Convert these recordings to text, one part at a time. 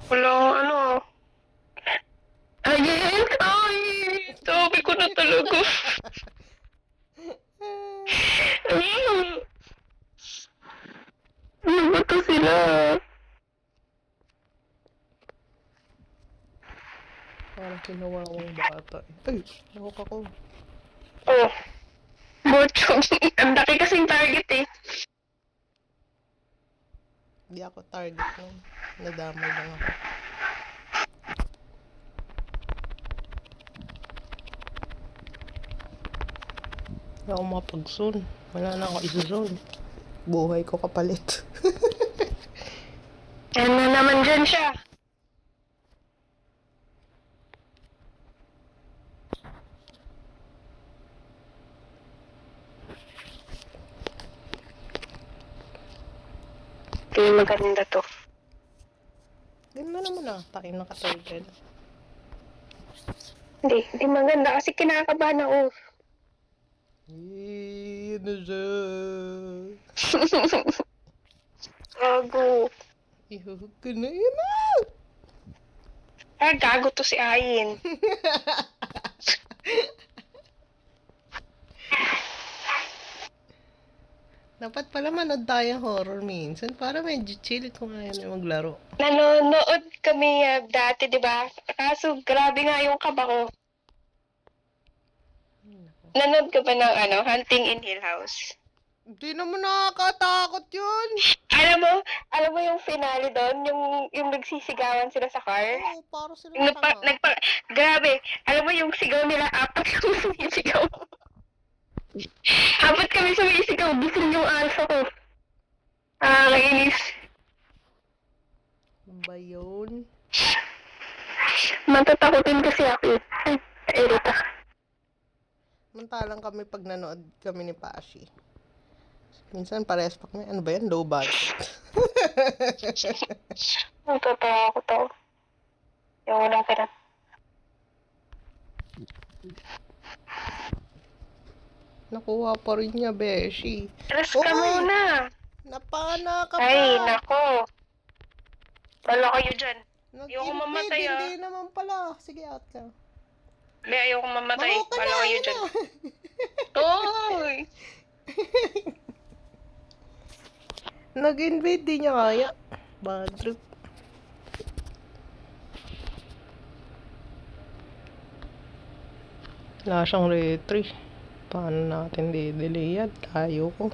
Walang ano. Ayun! Ay! Sabi ko na talaga. Ayun! Ano ba to sila? Parang kinawawang bata eh. Ay, nahok ako. Oh. Bochong. Ang laki kasing target eh. Hindi ako target nun. Nadamay lang ako. Hindi ako mapag-zone. Wala na ako isa-zone. Buhay ko kapalit. Yan na naman dyan siya. Hindi maganda to. Ganda naman ah. Tayo naka-turtle. Hindi maganda kasi kinakabahan ako. Eh, ano siya? Gago. Ihahag ka na yun na! Gago to si Ayin. Dapat pala manood tayong horror minsan para medyo chill kung ayaw na maglaro. Nanonood kami dati, di ba? Kaso grabe nga yung kaba ko. Nanood ka ba ng Hunting in Hill House? Hindi naman nakakatakot yun! Alam mo yung finale doon, yung nagsisigawan sila sa car? Oo, para sila Yung tanga. grabe, alam mo yung sigaw nila, apat yung sumisigaw. Apat kami sumisigaw, gising yung alsa ko. Kainis. Ano ba yun? Matatakotin kasi ako eh. Ay, nairita. Mantalang kami pag nanood kami ni Pashi. Minsan parehas pa kami, ano ba yan? Low budget. Natatakot ako. Yung walang pera. Nakuha pa rin niya, Beshi. Alas ka muna. Napana ka pa! Ay, nako. Wala kayo dyan. Ayoko Nag-impede, mamatay hindi naman pala. Sige, out ka. Be, ayoko mamatay. Maho ka Wala na, kayo yun dyan. na. Oy! Nag-invade, di niya kaya. Bad trip. Wala siyang retry. Paano natin di-delay yan? Tayo ko.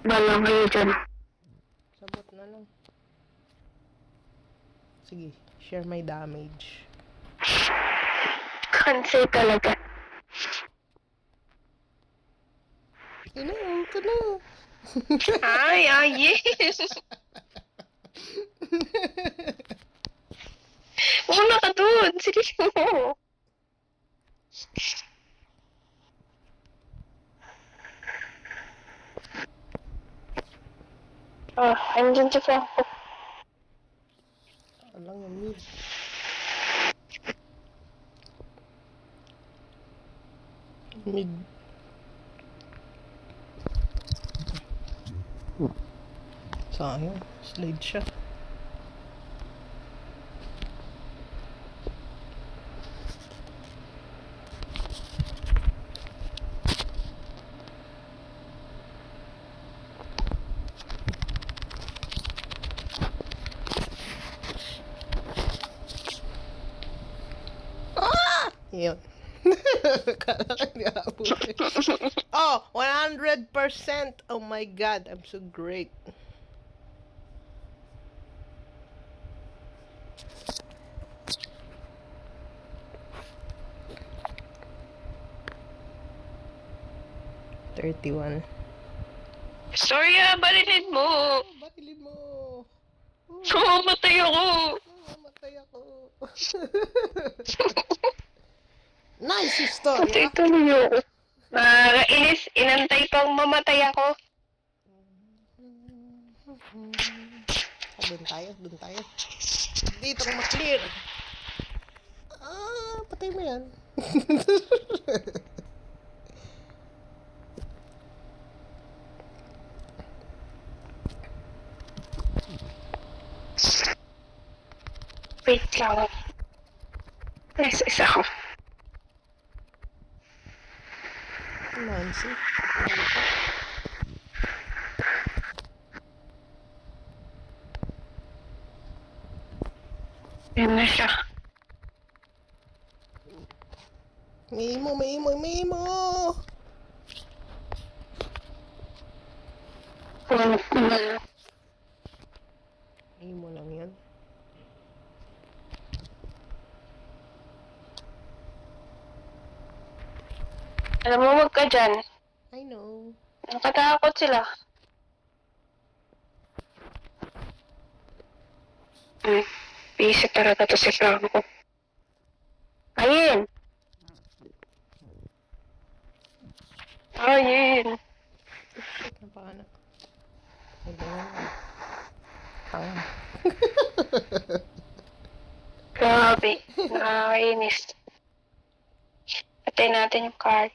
Wala kayo dyan. Sabot na lang. Sige, share my damage. Cancel talaga. Inayon ka na. Ay, yes. Una ka dun. Seryoso mo. Andyan si Franco. Alang yung mid. Mid. Sayang, slide siya. Yun. Kala ka hindi abutin. Oh, 100%! Oh my god, I'm so great. $31. Sorry barilin mo. Batilin mo! Mamatay ako. Mamatay ako. Nice story, Patay ah. tuloy ako. Nakakainis. Inantay pang mamatay ako. Doon tayo. Dito kung ma-clear. Patay mo yan. Wait lang. Isa ko. Nancy. Yan na siya. Mimo. Mimo lang yan. Alam mo, wag ka dyan. I know. Nakatakot sila. Busy talaga to si Franco. Ayun! Ayun! Shit, napaanak. Ay, ganyan. Tanga. Grabe. Nakakainis. Patay natin yung card.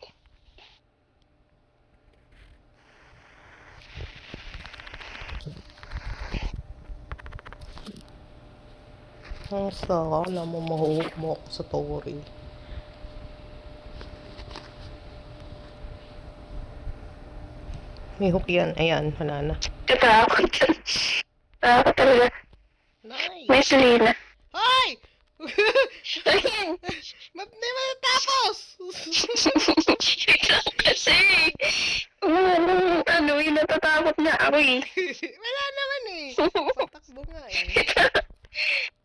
Ang saka, alam mo, mahuhok mo ako sa Tori. May hook yan. Ayan, wala na. Tatakot. Tatakot talaga. Nice! May Selena. Ay! Ayun! Di ba natapos? Kasi, yung natatakot na ako eh. Wala naman eh. Patakbo nga eh.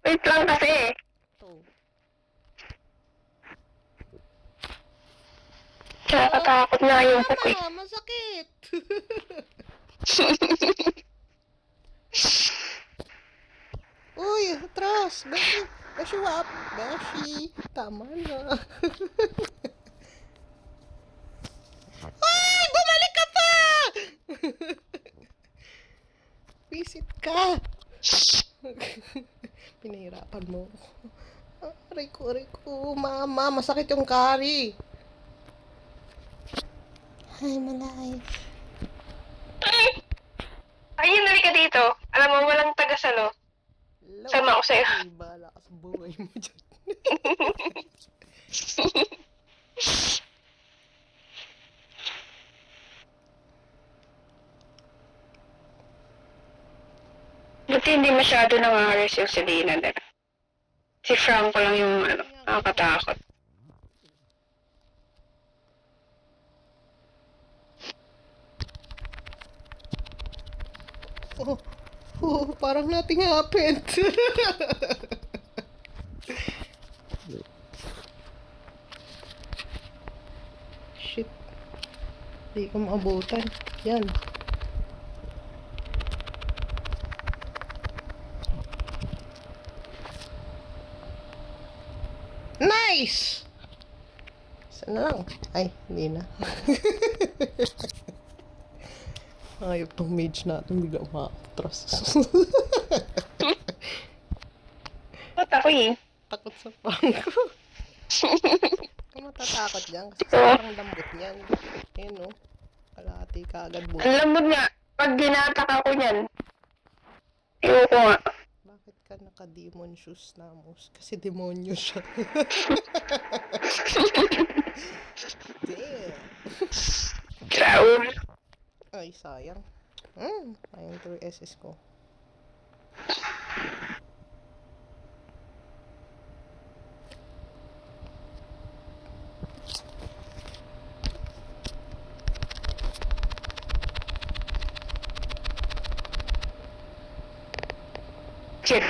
Wait lang kasi. Ito. Nakakatakot na yung hook eh. Mama, masakit. Uy, atras. Beshi, wap. Beshi. Tama na. Ay, bumalik ka pa! Visit ka. Pinahirapan mo. Aray ko. Mama, masakit yung kari. Ay, malay. Ayun, nalika dito. Alam mo, walang tagasalo. Sama ako sa'yo. Ay, bahala ka sa buhay mo dyan. Buti hindi masyado nangaharas yung Selena nila. Si Franco lang yung nakakatakot. Parang nothing happened. Shit. Di ko maabutan. Yan. Nice! Isa na lang. Ay, hindi na. Ayop tong mage natin. Bigla umakatras. Ba't ako eh? Takot sa pangko. Kung matatakot dyan. Kasi sobrang lambot niyan. Ayun no. Kalahati ka agad buhay. Ang lambot nga. Pag ginatak ako niyan. Ayoko nga. Bakit ka naka-demon shoes na Amos? Kasi demonyo siya. Damn. Traul. Ay, sayang. Sayang ito yung SS ko. Shit.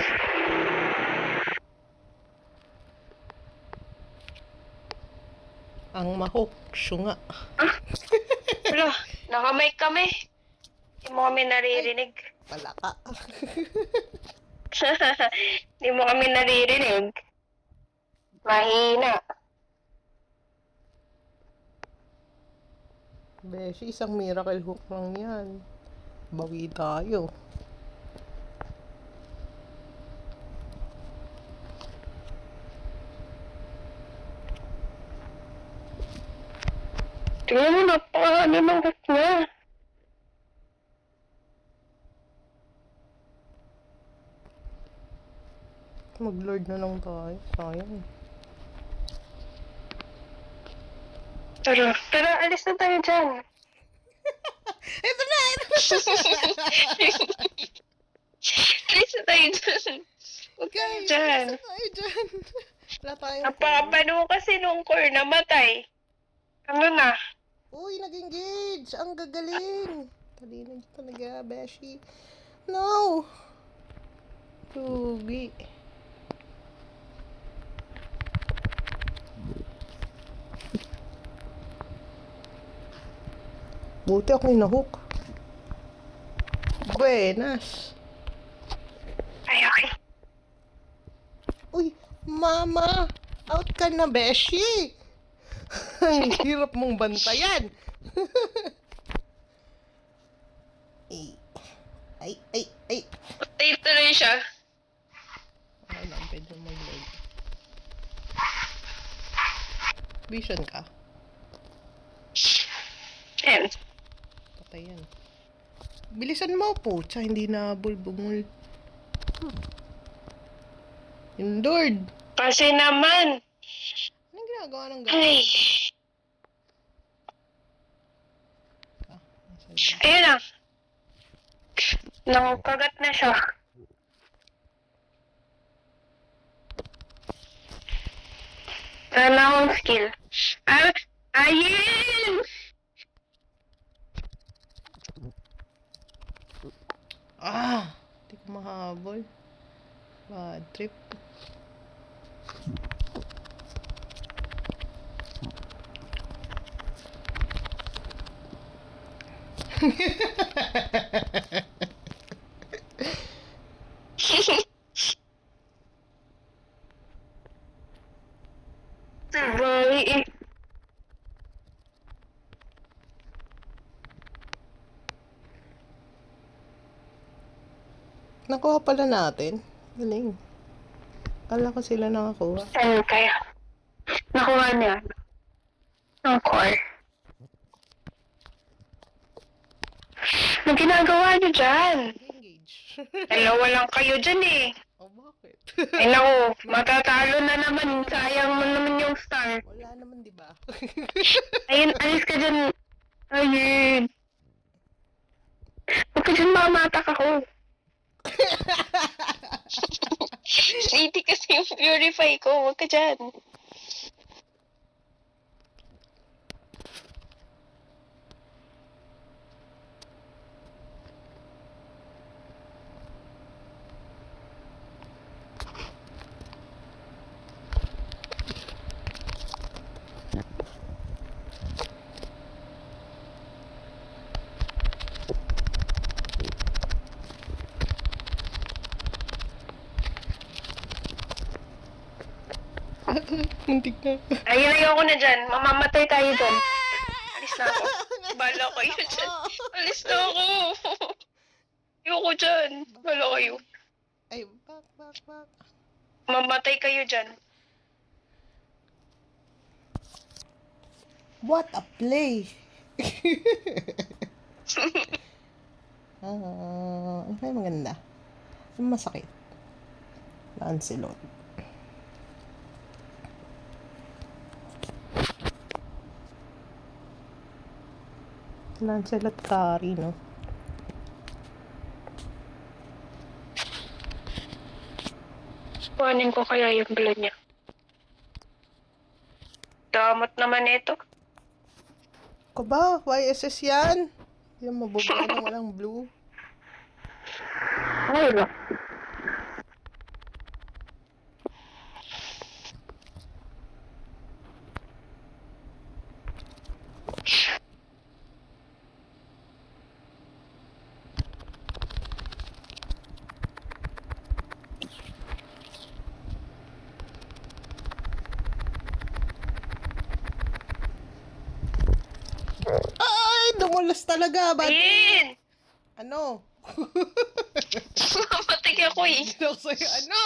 Ang mahok. Siya nga. Wala. Nakamay kami. Hindi mo kami naririnig. Wala ka. Hindi mo kami naririnig. Mahina. Beshi, isang miracle hook lang yan. Bawi tayo. Tingnan mo, napakaano ng hook niya. Mag-lord na lang tayo. Sayang. Pero alis na tayo dyan. Ito na! Alis na tayo dyan. Huwag tayo Guys, dyan. isa tayo dyan. Wala tayong Napapano mo kasi nung core namatay. Ano na? Uy, nag-engage! Ang gagaling! Talino niyo talaga, Beshi. No! Lugi. Buti ako yung nahook. Buenas. Ay, okay. Uy, mama! Out ka na, Beshi! Ang hirap mong bantayan! Ay, ay, ay! Patay tuloy siya. Okay lang, pwede mag-load. Vision ka? Ayan. Patay yan. Bilisan mo po, tsaka hindi na bulbungol. Yung Lord! Kasi naman. Anong ginagawa ng Ay. Ayun na. Nakagat na siya. Wala na akong skill. Ayun! Hindi ko mahabol. Bad trip. Sabay eh. Nakuha pala natin. Galing. Kala ko sila nakakuha. Saan kaya? Nakuha niya. Ang core. Anong ginagawa niyo dyan? Engage. Dalawa lang kayo dyan eh. Oh, bakit? Ay naku, matatalo na naman. Sayang mo naman yung star. Wala naman, di ba? Ayun, alis ka dyan. Ayun. Huwag ka dyan mamatak ako. 80 kasi yung purify ko. Huwag ka dyan. Muntik na. Ayun, ayoko na dyan. Mamamatay tayo dyan. Alis na ako. Bala kayo dyan. Alis na ako. Ayoko dyan. Bala kayo. Ay, back. Mamatay kayo dyan. What a play! Ano kaya maganda? Ano masakit? Lancelot. Lancelot carry, no? Kuhanin ko kaya yung blood niya. Damot naman ito. Ko ba? YSS yan? Yung mabubuo ng walang blue. Ay, lang. Ay! Dumulas talaga! Ba't? Ayun! Ano? Mamatay ako eh. Ginaw sa'yo, ano?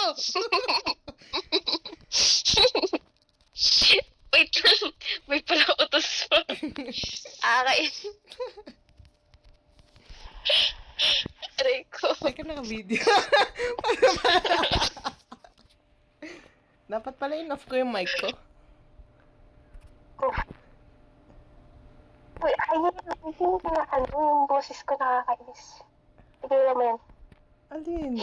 Wait lang. May pala utos pa. Akay. Aray ko. Teka, naka-video. Dapat pala in-off ko yung mic ko. Uy, ayun, yung boses ko nakakainis. Tignan mo yan. Alin?